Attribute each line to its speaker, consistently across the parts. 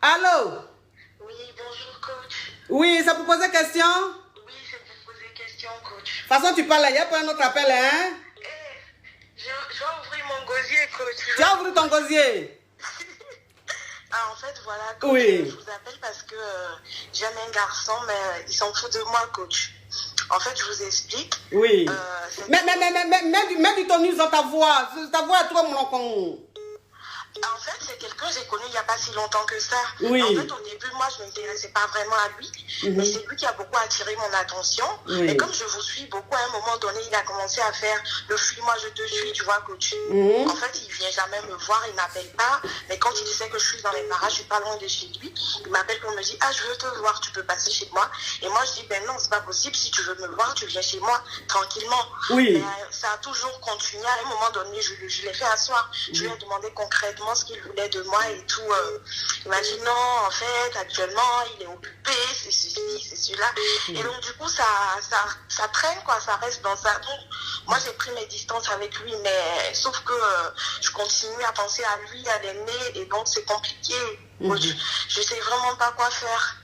Speaker 1: Allô?
Speaker 2: Oui, bonjour coach.
Speaker 1: Oui, ça vous poser question?
Speaker 2: Oui, c'est pour poser question coach.
Speaker 1: De toute façon, tu parles là, il n'y a pas un autre appel, hein?
Speaker 2: Je vais ouvrir mon gosier coach.
Speaker 1: Tu as ouvert ton gosier?
Speaker 2: Ah, en fait, voilà, coach,
Speaker 1: Oui.
Speaker 2: je vous appelle parce que j'aime un garçon, mais il s'en fout de moi, coach. En fait, je vous explique.
Speaker 1: Oui. Mets du tonus dans ta voix. Ta voix est trop monocon.
Speaker 2: En fait, c'est quelqu'un que j'ai connu il n'y a pas si longtemps que ça.
Speaker 1: Oui.
Speaker 2: En fait, au début, moi, je ne m'intéressais pas vraiment à lui. Mais c'est lui qui a beaucoup attiré mon attention.
Speaker 1: Oui.
Speaker 2: Et comme je vous suis beaucoup, à un moment donné, il a commencé à faire le fuis-moi, je te suis, tu vois, coach. En fait, il vient jamais me voir, il m'appelle pas. Mais quand il sait que je suis dans les parages, je suis pas loin de chez lui, il m'appelle pour me dire, ah, je veux te voir, tu peux passer chez moi. Et moi, je dis, ben non, c'est pas possible. Si tu veux me voir, tu viens chez moi, tranquillement.
Speaker 1: Oui.
Speaker 2: Mais ça a toujours continué. À un moment donné, je l'ai fait asseoir. Je lui ai demandé concrètement ce qu'il voulait de moi et tout. Il m'a dit non, en fait, actuellement, il est occupé, c'est ceci, c'est cela. Et donc, du coup, ça traîne, quoi, ça reste dans ça. Donc, moi, j'ai pris mes distances avec lui, mais sauf que je continue à penser à lui, à l'aimer, et donc, c'est compliqué. Je sais vraiment pas quoi faire.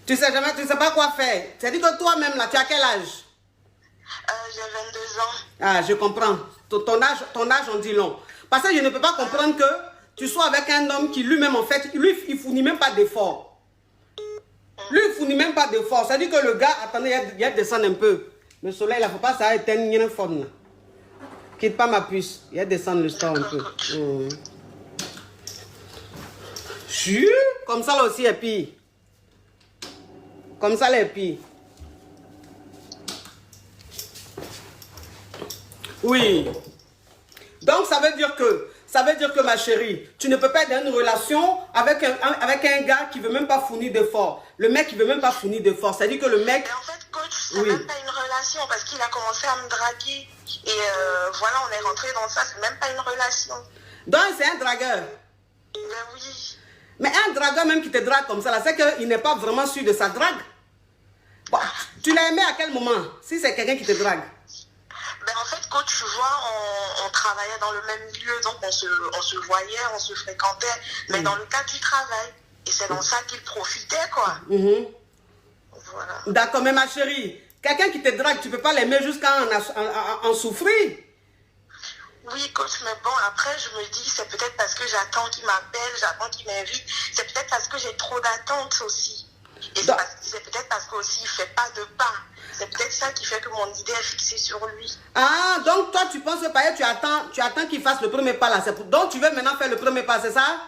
Speaker 1: Tu sais pas quoi faire. C'est-à-dire que toi-même, là, tu as quel âge?
Speaker 2: J'ai 22 ans.
Speaker 1: Ah, je comprends. Ton âge en dit long. Parce que je ne peux pas comprendre que tu sois avec un homme qui lui-même, en fait, lui, il fournit même pas d'effort. Lui, il fournit même pas d'effort. C'est-à-dire que le gars, attendez, il y a descendre un peu. Le soleil, là, faut pas ça éteindre une faune, là. Quitte pas ma puce. Il y a descendre le store un peu. Chut, comme ça, là aussi, est pire. Comme ça, là, est pire. Oui. Donc, ça veut dire que, ma chérie, tu ne peux pas être dans une relation avec un gars qui ne veut même pas fournir d'efforts. Le mec qui ne veut même pas fournir d'efforts. C'est-à-dire que le mec...
Speaker 2: Mais en fait, coach, c'est même pas une relation parce qu'il a commencé à me draguer. Et voilà, on est rentré dans ça. C'est même pas une relation.
Speaker 1: Donc, c'est un dragueur.
Speaker 2: Ben oui.
Speaker 1: Mais un dragueur même qui te drague comme ça, là, c'est qu'il n'est pas vraiment sûr de sa drague. Bon, tu l'as aimé à quel moment? Si c'est quelqu'un qui te drague.
Speaker 2: Ben en fait, coach, tu vois, on travaillait dans le même milieu, donc on se voyait, on se fréquentait, mais dans le cadre du travail. Et c'est dans ça qu'il profitait, quoi. Voilà.
Speaker 1: D'accord, mais ma chérie, quelqu'un qui te drague, tu ne peux pas l'aimer jusqu'à en souffrir.
Speaker 2: Oui, coach, mais bon, après, je me dis, c'est peut-être parce que j'attends qu'il m'appelle, j'attends qu'il m'invite. C'est peut-être parce que j'ai trop d'attentes aussi. Et c'est peut-être parce qu'aussi, il ne fait pas de pas. C'est peut-être ça qui fait que mon idée est fixée sur lui.
Speaker 1: Ah, donc toi, tu penses que par exemple, tu attends qu'il fasse le premier pas là. Donc tu veux maintenant faire le premier pas, c'est ça?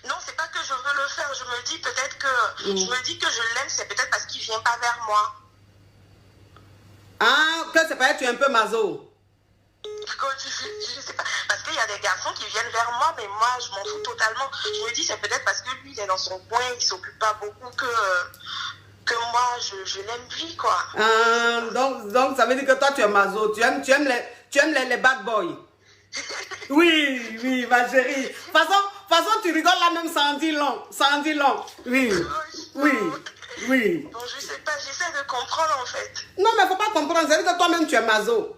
Speaker 2: Non, c'est pas que je veux le faire. Je me dis peut-être que je me dis que je l'aime, c'est peut-être parce qu'il vient pas vers moi.
Speaker 1: Ah, que c'est pas tu es un peu maso.
Speaker 2: Je sais pas. Parce qu'il y a des garçons qui viennent vers moi, mais moi, je m'en fous totalement. Je me dis, c'est peut-être parce que lui, il est dans son coin, il s'occupe pas beaucoup que moi, je l'aime lui, quoi.
Speaker 1: Ah, donc ça veut dire que toi, tu es maso. Tu aimes les bad boys. Oui, oui, ma chérie. De toute façon, tu rigoles là même, ça en dit long. Ça en dit long. Oui, oui.
Speaker 2: Bon, je sais pas, j'essaie de comprendre, en fait.
Speaker 1: Non, mais faut pas comprendre. C'est-à-dire que toi-même, tu es maso.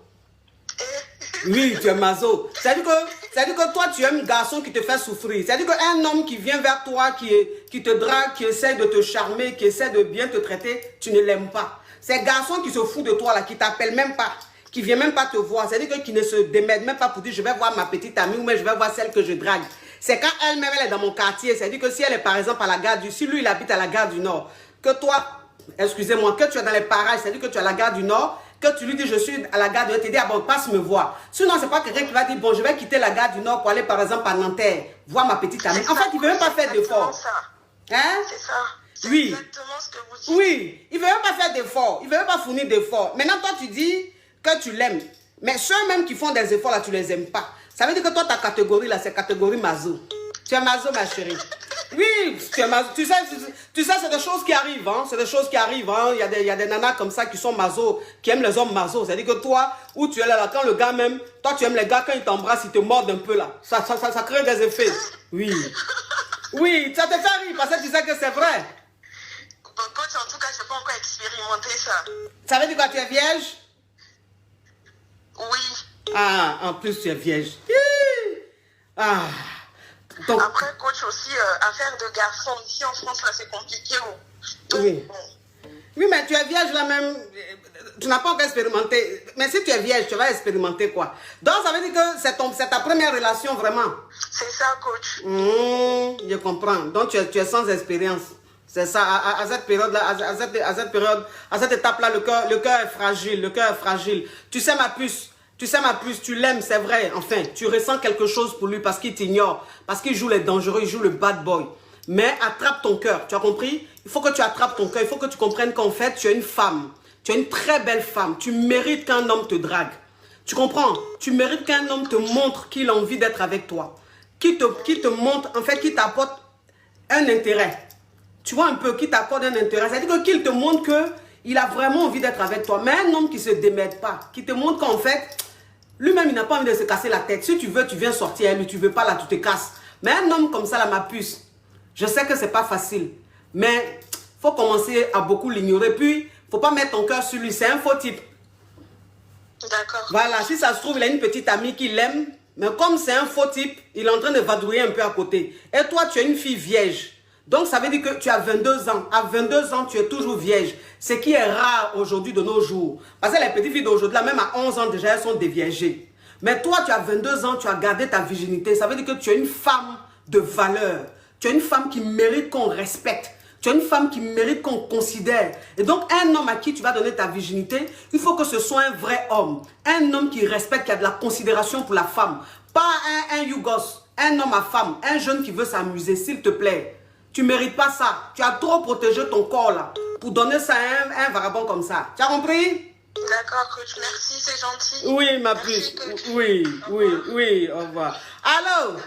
Speaker 1: Oui, tu es maso. C'est-à-dire que toi, tu aimes un garçon qui te fait souffrir. C'est-à-dire qu'un homme qui vient vers toi, qui te drague, qui essaie de te charmer, qui essaie de bien te traiter, tu ne l'aimes pas. C'est un garçon qui se fout de toi, là, qui t'appelle même pas, qui vient même pas te voir. C'est-à-dire qu'il ne se démène même pas pour dire, je vais voir ma petite amie ou même je vais voir celle que je drague. C'est quand elle-même, elle est dans mon quartier. C'est-à-dire que si elle est, par exemple, à la gare du... Si lui, il habite à la gare du Nord, que toi, excusez-moi, que tu es dans les parages, c'est-à-dire que tu es à la gare du Nord, que tu lui dis, je suis à la gare du Nord, tu dis, ah bon, passe me voir. Sinon, c'est pas quelqu'un qui va dire, bon, je vais quitter la gare du Nord pour aller, par exemple, à Nanterre, voir ma petite amie. En fait, il ne veut même pas faire d'effort.
Speaker 2: Hein? C'est ça. C'est
Speaker 1: oui.
Speaker 2: Exactement ce que vous dites.
Speaker 1: Oui, il ne veut même pas faire d'effort. Il ne veut même pas fournir d'effort. Maintenant, toi, tu dis que tu l'aimes. Mais ceux même qui font des efforts, là, tu ne les aimes pas. Ça veut dire que toi, ta catégorie, là, c'est catégorie maso. Tu es maso, ma chérie. Oui, tu es maso. Tu sais, c'est des choses qui arrivent. Hein? C'est des choses qui arrivent. Hein? Il y a des nanas comme ça qui sont maso, qui aiment les hommes maso. C'est-à-dire que toi, où tu es là, quand le gars même, toi, tu aimes les gars, quand ils t'embrassent, ils te mordent un peu là. Ça crée des effets. Oui. Oui, ça te fait rire parce que tu sais que c'est vrai.
Speaker 2: Bon, coach, en tout cas, je n'ai pas encore expérimenté ça.
Speaker 1: Ça veut dire quoi, tu es vierge?
Speaker 2: Oui.
Speaker 1: Ah, en plus, tu es vierge. Ah. Donc,
Speaker 2: après, coach, aussi, affaire de garçon, ici en France, là, c'est compliqué. Donc,
Speaker 1: oui.
Speaker 2: bon.
Speaker 1: Oui, mais tu es vierge là même, tu n'as pas encore expérimenté. Mais si tu es vierge, tu vas expérimenter quoi? Donc, ça veut dire que c'est ta première relation vraiment?
Speaker 2: C'est ça, coach.
Speaker 1: Je comprends. Donc, tu es sans expérience. C'est ça, à cette période-là, à cette étape-là, le cœur est fragile, le cœur est fragile. Tu sais ma puce, tu l'aimes, c'est vrai, enfin, tu ressens quelque chose pour lui parce qu'il t'ignore, parce qu'il joue les dangereux, il joue le bad boy. Mais attrape ton cœur, tu as compris? Il faut que tu attrapes ton cœur, il faut que tu comprennes qu'en fait, tu es une femme, tu es une très belle femme, tu mérites qu'un homme te drague. Tu comprends? Tu mérites qu'un homme te montre qu'il a envie d'être avec toi, qui te montre, en fait, qui t'apporte un intérêt. Tu vois un peu, qui t'apporte un intérêt. C'est-à-dire qu'il te montre qu'il a vraiment envie d'être avec toi. Mais un homme qui ne se démerde pas, qui te montre qu'en fait, lui-même, il n'a pas envie de se casser la tête. Si tu veux, tu viens sortir. Lui, tu ne veux pas, là, tu te casses. Mais un homme comme ça, là, ma puce, je sais que ce n'est pas facile. Mais il faut commencer à beaucoup l'ignorer. Puis, il ne faut pas mettre ton cœur sur lui. C'est un faux type.
Speaker 2: D'accord.
Speaker 1: Voilà, si ça se trouve, il a une petite amie qui l'aime. Mais comme c'est un faux type, il est en train de vadrouiller un peu à côté. Et toi, tu es une fille vierge. Donc, ça veut dire que tu as 22 ans. À 22 ans, tu es toujours vierge. Ce qui est rare aujourd'hui de nos jours. Parce que les petites filles d'aujourd'hui, même à 11 ans déjà, elles sont déviergées. Mais toi, tu as 22 ans, tu as gardé ta virginité. Ça veut dire que tu es une femme de valeur. Tu es une femme qui mérite qu'on respecte. Tu es une femme qui mérite qu'on considère. Et donc, un homme à qui tu vas donner ta virginité, il faut que ce soit un vrai homme. Un homme qui respecte, qui a de la considération pour la femme. Pas un yougos, un homme à femme, un jeune qui veut s'amuser, s'il te plaît. Tu ne mérites pas ça. Tu as trop protégé ton corps là pour donner ça à un vagabond comme ça. Tu as compris?
Speaker 2: D'accord, coach. Merci, c'est gentil.
Speaker 1: Oui, ma puce. Oui, au revoir. Allô?